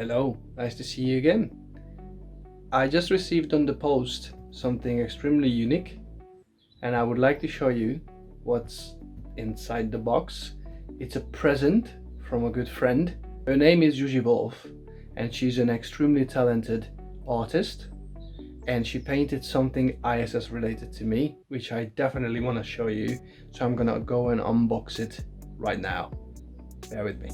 Hello, nice to see you again. I just received on the post something extremely unique and I would like to show you what's inside the box. It's a present from a good friend. Her name is Zsuzsi Wolf and she's an extremely talented artist, and she painted something ISS related to me, which I definitely want to show you. So I'm gonna go and unbox it right now. Bear with me.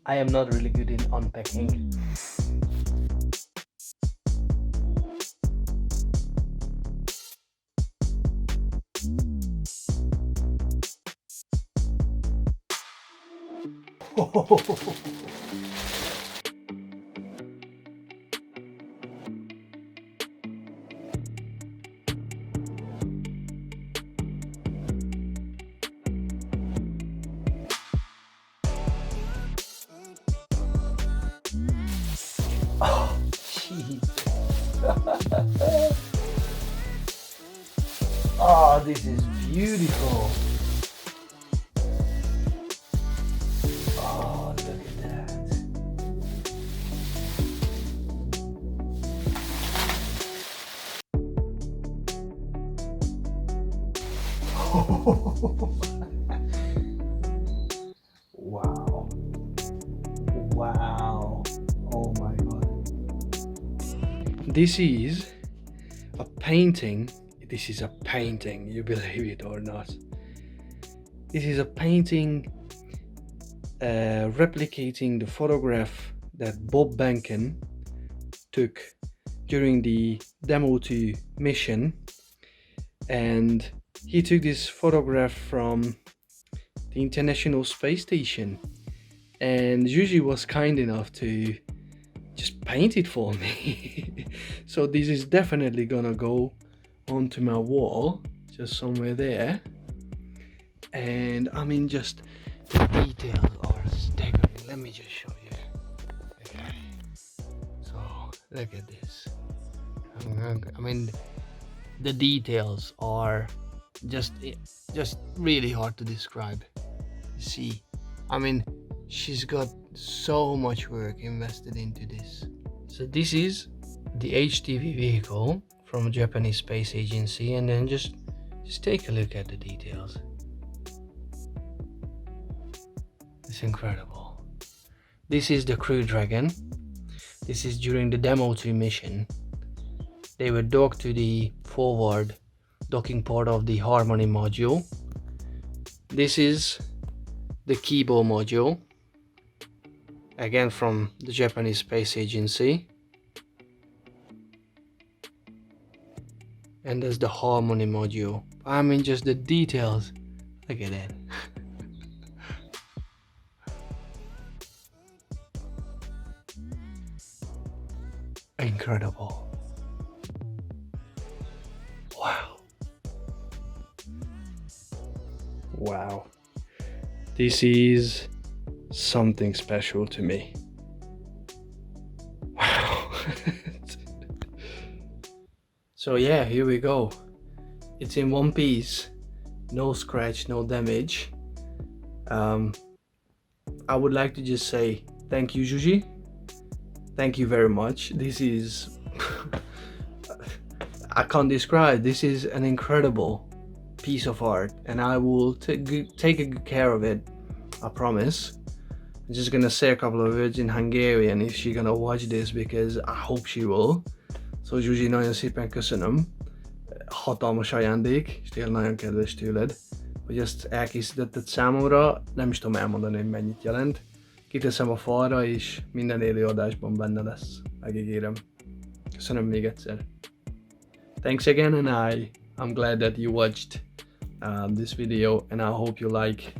I am not really good in unpacking. Oh, jeez. Oh, this is beautiful. Oh, look at that. Wow. Wow. Oh my god. This is a painting. This is a painting, you believe it or not. This is a painting replicating the photograph that Bob Behnken took during the Demo 2 mission. And he took this photograph from the International Space Station. And Zsuzsi was kind enough to just paint it for me. So this is definitely gonna go onto my wall, just somewhere there. And I mean, just the details are staggering. Let me just show you. Okay. So look at this. I mean, the details are just really hard to describe. See, I mean, she's got so much work invested into this. So this is the HTV vehicle from Japanese Space Agency, and then just take a look at the details. It's incredible. This is the Crew Dragon. This is during the Demo 2 mission. They were docked to the forward docking port of the Harmony module. This is the Kibo module, again from the Japanese Space Agency. And there's the Harmony module. I mean, just the details. Look at that. Incredible. Wow. Wow. This is something special to me. Wow. So yeah, here we go. It's in one piece. No scratch, no damage. I would like to just say thank you, Zsuzsi. Thank you very much. This is I can't describe. This is an incredible piece of art, and I will take good care of it. I promise. I'm just gonna say a couple of words in Hungarian if she's gonna watch this, because I hope she will. So Zsuzsi, nagyon szépen köszönöm. Hatalmas ajándék, és tényleg nagyon kedves tőled, hogy ezt elkészítetted számomra. Nem is tudom elmondani, hogy mennyit jelent. Kiteszem a falra, és minden élő adásban benne lesz. Megígérem. Köszönöm még egyszer. Thanks again, and I'm glad that you watched this video, and I hope you like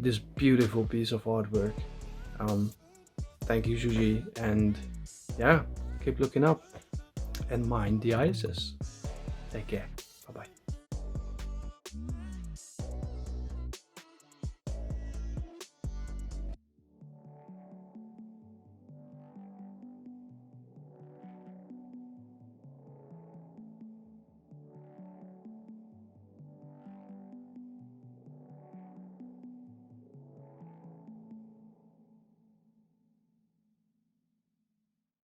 this beautiful piece of artwork. Thank you, Zsuzsi, and yeah, keep looking up and mind the ISS. Take care.